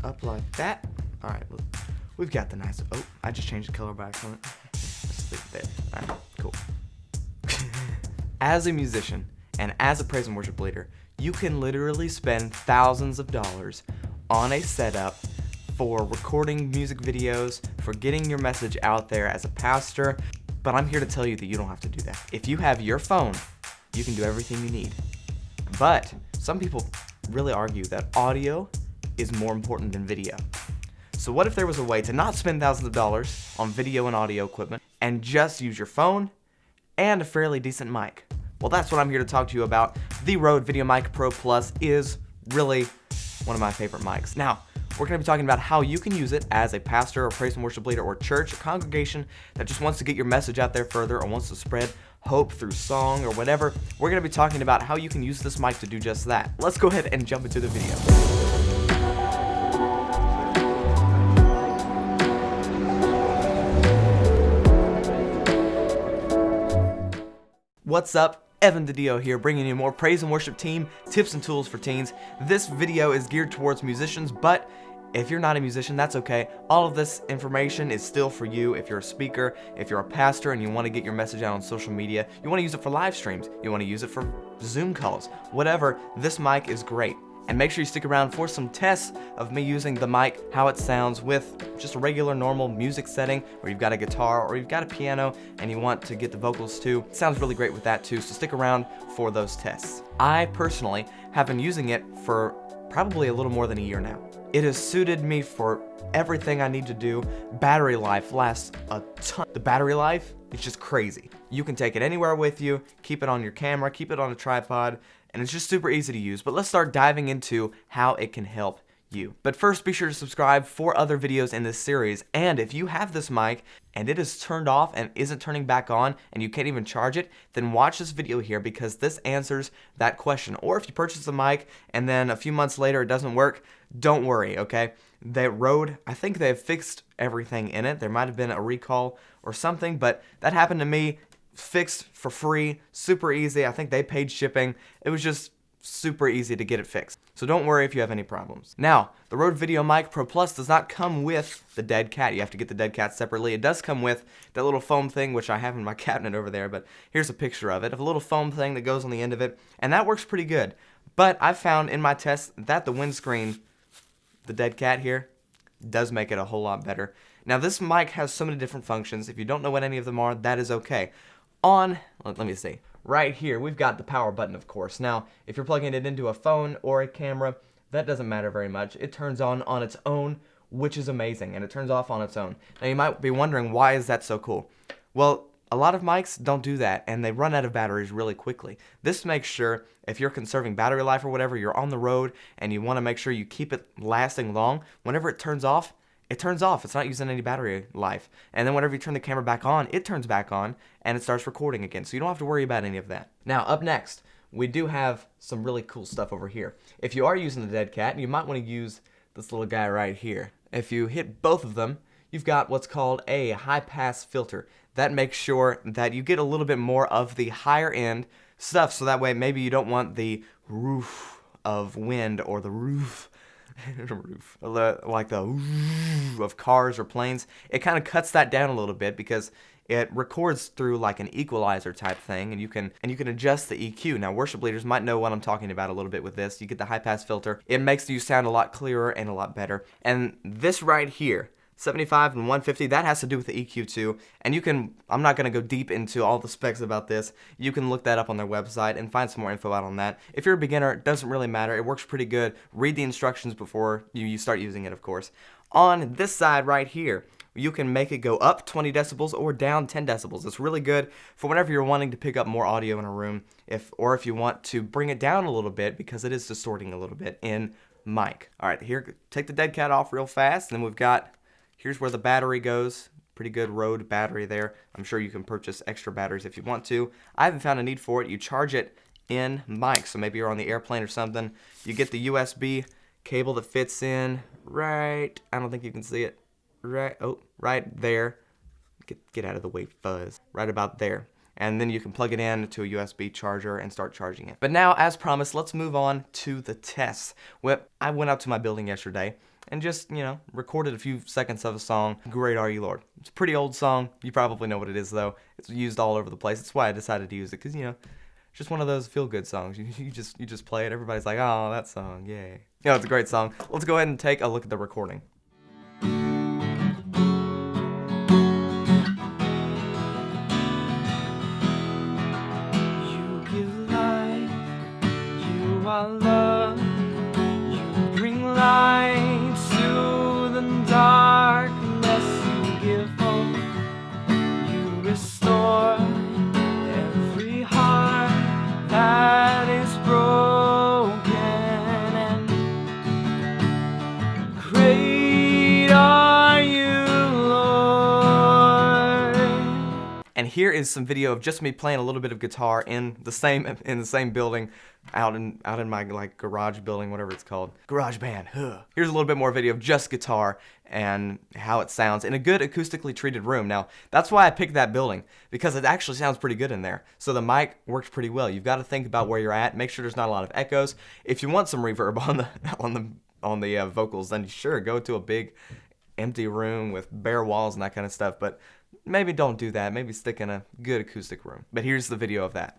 Up like that. All right, we've got the nice, oh, I just changed the color by accident. Let's leave it there. All right, cool. As a musician and as a praise and worship leader, you can literally spend thousands of dollars on a setup for recording music videos, for getting your message out there as a pastor, but I'm here to tell you that you don't have to do that. If you have your phone, you can do everything you need. But some people really argue that audio is more important than video. So what if there was a way to not spend thousands of dollars on video and audio equipment and just use your phone and a fairly decent mic? Well, that's what I'm here to talk to you about. The Rode VideoMic Pro Plus is really one of my favorite mics. Now, we're going to be talking about how you can use it as a pastor or praise and worship leader or church or congregation that just wants to get your message out there further or wants to spread hope through song or whatever. We're going to be talking about how you can use this mic to do just that. Let's go ahead and jump into the video. What's up? Evan DiDio here, bringing you more praise and worship team tips and tools for teens. This video is geared towards musicians, but if you're not a musician, that's okay. All of this information is still for you. If you're a speaker, if you're a pastor and you want to get your message out on social media, you want to use it for live streams, you want to use it for Zoom calls, whatever, this mic is great. And make sure you stick around for some tests of me using the mic, how it sounds with just a regular normal music setting where you've got a guitar or you've got a piano and you want to get the vocals too. It sounds really great with that too, so stick around for those tests. I personally have been using it for probably a little more than a year now. It has suited me for everything I need to do. Battery life lasts a ton. The battery life is just crazy. You can take it anywhere with you, keep it on your camera, keep it on a tripod, and it's just super easy to use. But let's start diving into how it can help you. But first, be sure to subscribe for other videos in this series. And if you have this mic and it is turned off and isn't turning back on and you can't even charge it, then watch this video here because this answers that question. Or if you purchase a mic and then a few months later it doesn't work, don't worry, okay? That Rode, I think they've fixed everything in it. There might have been a recall or something, but that happened to me. Fixed for free, super easy. I think they paid shipping. It was just super easy to get it fixed. So don't worry if you have any problems. Now, the Rode VideoMic Pro Plus does not come with the dead cat. You have to get the dead cat separately. It does come with that little foam thing, which I have in my cabinet over there, but here's a picture of it, of a little foam thing that goes on the end of it, and that works pretty good. But I've found in my tests that the windscreen, the dead cat here, does make it a whole lot better. Now, this mic has so many different functions. If you don't know what any of them are, that is okay. Let me see, right here, we've got the power button, of course. Now, if you're plugging it into a phone or a camera, that doesn't matter very much. It turns on its own, which is amazing, and it turns off on its own. Now, you might be wondering, why is that so cool? Well, a lot of mics don't do that, and they run out of batteries really quickly. This makes sure, if you're conserving battery life or whatever, you're on the road, and you want to make sure you keep it lasting long, whenever it turns off, it turns off. It's not using any battery life. And then whenever you turn the camera back on, it turns back on and it starts recording again. So you don't have to worry about any of that. Now, up next, we do have some really cool stuff over here. If you are using the dead cat, you might want to use this little guy right here. If you hit both of them, you've got what's called a high pass filter. That makes sure that you get a little bit more of the higher end stuff. So that way, maybe you don't want the roof of wind or the roof like the of cars or planes. It kind of cuts that down a little bit because it records through like an equalizer type thing, and you can adjust the EQ. Now, worship leaders might know what I'm talking about a little bit with this. You get the high pass filter. It makes you sound a lot clearer and a lot better. And this right here, 75 and 150, that has to do with the EQ too. And you can, I'm not going to go deep into all the specs about this. You can look that up on their website and find some more info out on that. If you're a beginner, it doesn't really matter. It works pretty good. Read the instructions before you start using it, of course. On this side right here, you can make it go up 20 decibels or down 10 decibels. It's really good for whenever you're wanting to pick up more audio in a room, or if you want to bring it down a little bit because it is distorting a little bit in mic. All right, here, take the dead cat off real fast, and then we've got, here's where the battery goes. Pretty good Rode battery there. I'm sure you can purchase extra batteries if you want to. I haven't found a need for it. You charge it in mic, so maybe you're on the airplane or something. You get the USB cable that fits in right, I don't think you can see it, right there. Get out of the way, fuzz. Right about there. and then you can plug it in to a USB charger and start charging it. But now, as promised, let's move on to the tests. Well, I went out to my building yesterday and just, recorded a few seconds of a song, Great Are You, Lord. It's a pretty old song. You probably know what it is, though. It's used all over the place. That's why I decided to use it, because, it's just one of those feel-good songs. You just play it. Everybody's like, oh, that song, yay. It's a great song. Let's go ahead and take a look at the recording. You give life, you are love, you bring light to the darkness, you give hope, you restore every heart that is broken, and great are you, Lord. And here is some video of just me playing a little bit of guitar in the same building, out in my garage building, whatever it's called, garage band. Here's a little bit more video of just guitar and how it sounds in a good acoustically treated room. Now that's why I picked that building, because it actually sounds pretty good in there. So the mic works pretty well. You've got to think about where you're at. Make sure there's not a lot of echoes. If you want some reverb on the vocals, then sure, go to a big empty room with bare walls and that kind of stuff. But maybe don't do that. Maybe stick in a good acoustic room. But here's the video of that.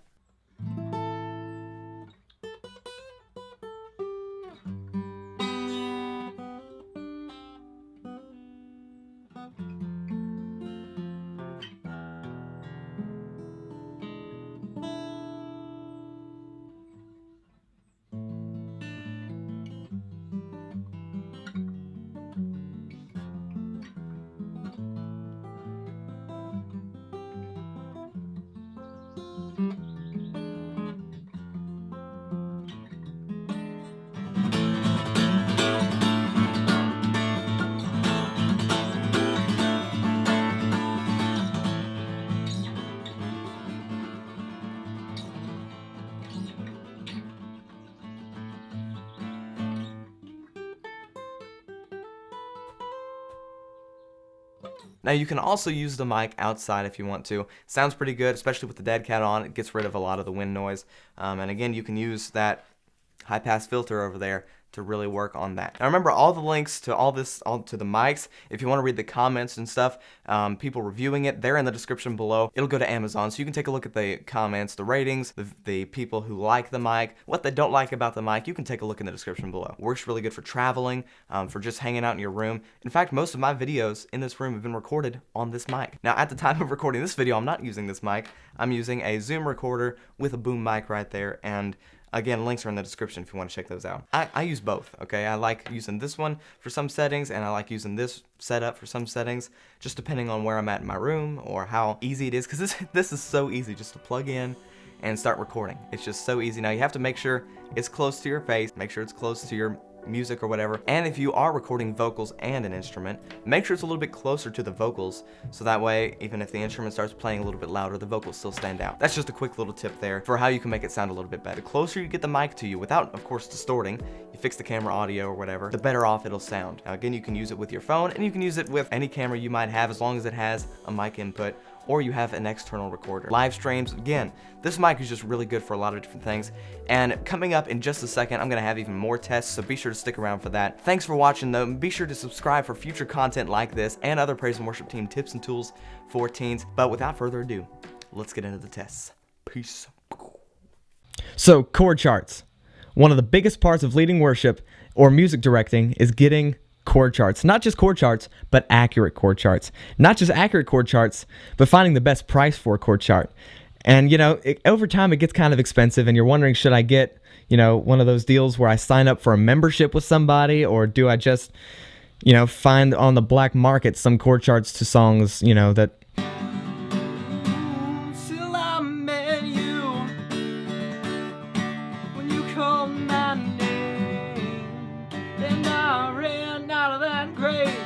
Now you can also use the mic outside if you want to. Sounds pretty good, especially with the dead cat on. It gets rid of a lot of the wind noise. And again, you can use that high pass filter over there to really work on that. Now remember, all the links to all this, to the mics, if you want to read the comments and stuff, people reviewing it, they're in the description below. It'll go to Amazon, so you can take a look at the comments, the ratings, the people who like the mic, what they don't like about the mic. You can take a look in the description below. Works really good for traveling, for just hanging out in your room. In fact, most of my videos in this room have been recorded on this mic. Now at the time of recording this video, I'm not using this mic. I'm using a Zoom recorder with a boom mic right there, and again, links are in the description if you want to check those out. I use both, okay? I like using this one for some settings, and I like using this setup for some settings, just depending on where I'm at in my room or how easy it is, because this is so easy just to plug in and start recording. It's just so easy. Now you have to make sure it's close to your face, make sure it's close to your music or whatever, and if you are recording vocals and an instrument, make sure it's a little bit closer to the vocals, so that way even if the instrument starts playing a little bit louder, the vocals still stand out. That's just a quick little tip there for how you can make it sound a little bit better. The closer you get the mic to you without, of course, distorting, you fix the camera audio or whatever, the better off it'll sound. Now again, you can use it with your phone, and you can use it with any camera you might have as long as it has a mic input, or you have an external recorder. Live streams, again, this mic is just really good for a lot of different things. And coming up in just a second, I'm gonna have even more tests, so be sure to stick around for that. Thanks for watching though, and be sure to subscribe for future content like this and other praise and worship team tips and tools for teens. But without further ado, let's get into the tests. Peace. So, chord charts. One of the biggest parts of leading worship or music directing is getting chord charts. Not just chord charts, but accurate chord charts. Not just accurate chord charts, but finding the best price for a chord chart. And, over time it gets kind of expensive, and you're wondering, should I get, one of those deals where I sign up for a membership with somebody, or do I just, find on the black market some chord charts to songs, that... Till I met you, when you called my name, and I ran out of that grave.